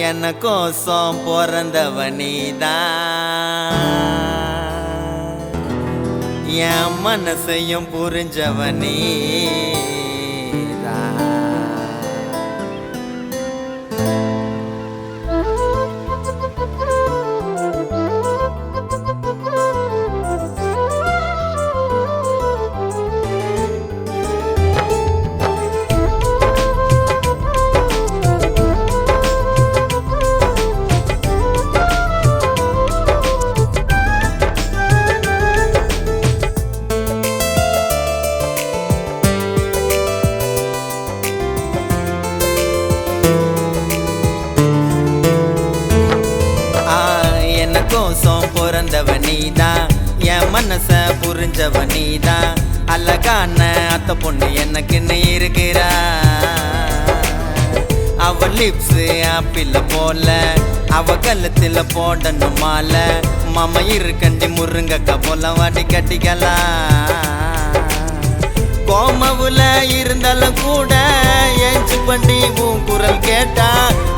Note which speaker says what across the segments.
Speaker 1: என்ன கோசம் பிறந்தவ நீதான், என் மனசையும் புரிஞ்சவ நீதான். கோசம் பிறந்தவ நீதான், என் மனச புரிஞ்சவ நீதான். அழகான அத்த பொண்ணு எனக்குன்னு இருக்கிறா. அவ லிப்ஸ் ஆப்பிள போல, அவ கழுத்துல போடணும் மாலை. மாமா இருக்கண்டி முருங்கக்கா போல வாடி கட்டிக்கலாம். கோமவுல இருந்தாலும் கூட எஞ்சி பண்ணி உன் குரல் கேட்டா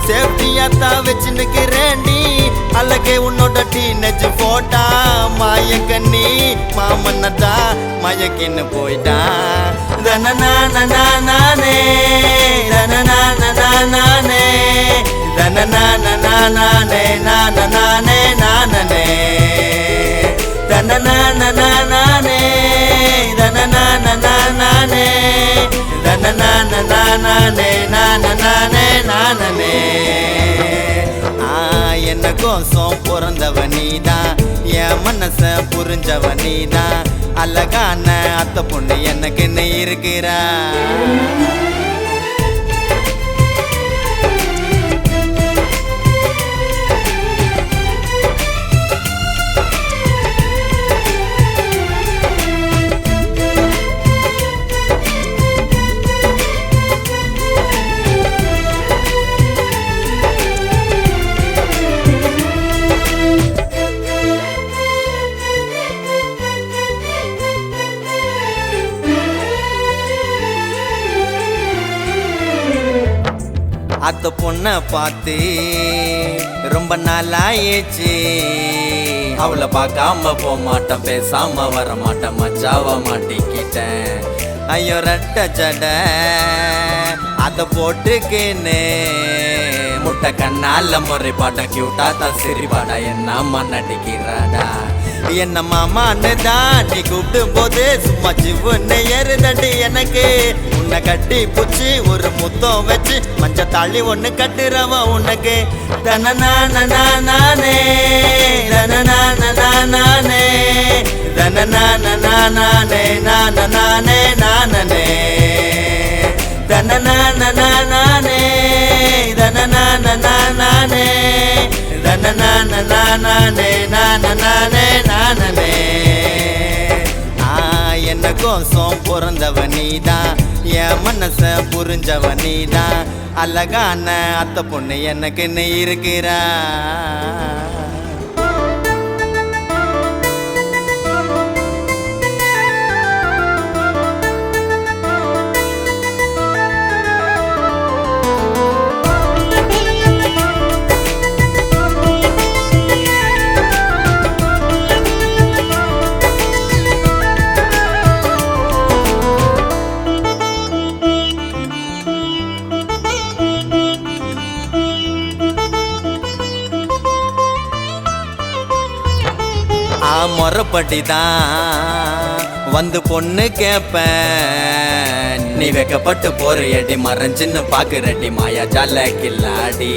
Speaker 1: சேஃப்டியாத்தா வச்சு நிக்கிறேன்டி. அழகே உன்னோட டீனேஜ் போட்டா மாயக்கண்ணி மாமன்னதா மயக்கின்னு போயிட்டா. தனநானே தனநானே தனநானே நானே நானே தனநானே தனநானே தனநானே நானே நானே. என்ன கோசம் பிறந்தவ நீதான், என் மனச புரிஞ்சவ நீதான். அழகான அத்த பொண்ணு எனக்குன்னு இருக்கிறா. அத்த பொண்ண பார்த்து ரொம்ப நாளாயிடுச்சு. அவளை பார்க்காம போக மாட்டேன், பேசாம வர மாட்டேன், மச்சாவ மாட்டிக்கிட்டேன். ஐயோ ரெட்ட ஜட அத போட்டுக்கின்னு முட்டை கண்ணால முறை பாட்ட கியூட்டா தான் சிரி பாடா என்னம்மா நடிக்கிறாடா. என்ன மாமான்னு தான் நீ கூப்பிடும் போது சும்மா சிவுன்னு ஏறுதடி எனக்கு. உன்னை கட்டி பூச்சி ஒரு முத்தம் வச்சு மஞ்ச தாளி ஒண்ணு கட்டுறவ உனக்கு. தனநானே தனநானே தனநானே தனநானே நானே நானே தனநானே தனநானே தனநானே நானே நானே. என்ன கோசம் பிறந்தவ நீதான், என் மனச புரிஞ்சவ நீதான். அழகான அத்த பொண்ணு எனக்குன்னு இருக்கிறா. முறைப்பட்டிதான் வந்து பொண்ணு கேப்பேன். நீ வைக்கப்பட்டு போறியடி மறைஞ்சின்னு பாக்குறடி மாயா ஜால கில்லாடி.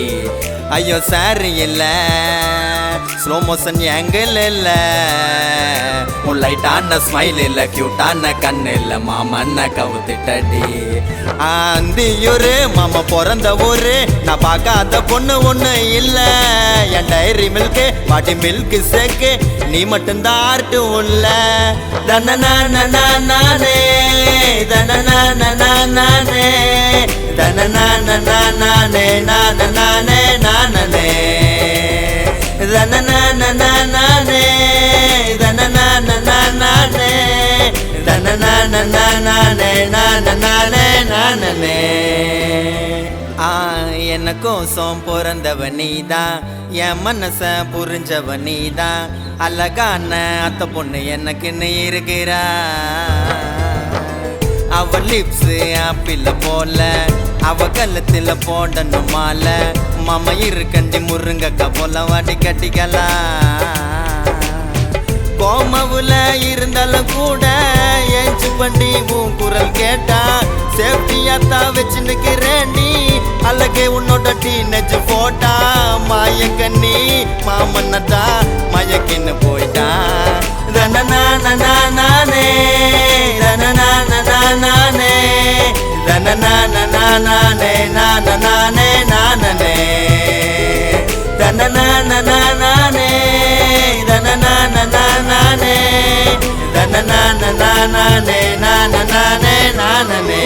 Speaker 1: ஐயோ சாரி இல்ல ஸ்லோ மோஷன் ஏங்கிள் இல்ல, உன் லைட்டான ஸ்மைல் இல்ல, கியூட்டான கண்ணு இல்ல, மாமன்ன கவுத்திட்டடி. அந்தியூரு மாமா பிறந்த ஊரு, நான் பார்க்காத பொண்ணு ஒண்ணு இல்ல. என் டைரி மில்க்கு பாட்டி மில்க் சேக்கு நீ மட்டும்தான் ஆர்ட்டு உள்ள. தனநானே தனநானே தனநானே நானே நானே தனநானே தனநானே தனநானே நானே நானே. என்ன கோசம் பிறந்தவ நீதான், என் மனச புரிஞ்சவ நீதான். அழகான அத்த பொண்ணு எனக்குன்னு இருக்கிறா. அவ லிப்ஸ் ஆப்பிள போல, அவ கழுத்துல போடணும் மாலை. மாமா இருக்கண்டி முருங்கக்கா போல வாடி கட்டிக்கலாம். கோமவுல இருந்தாலும் கூட ஏஞ்சு பண்ணி உன் குரல் கேட்டா சேஃப்டியாத்தா வச்சுன்னுக்கிறேன்டி. அழகே உன்னோட டீனேஜ் போட்டா மாய கண்ணி மாமன்னதா மயக்கின்னு போயிட்டா. ரனநானே ரனநானே ரனநானே நானே நானே ரனநானே ரனநானே ரனநானே நானே நானே.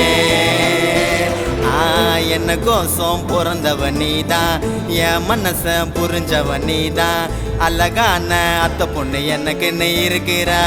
Speaker 1: என்ன கோசம் பிறந்தவ நீதான், என் மனச புரிஞ்சவ நீதான். அழகான அத்த பொண்ணு எனக்குன்னு இருக்கிறா.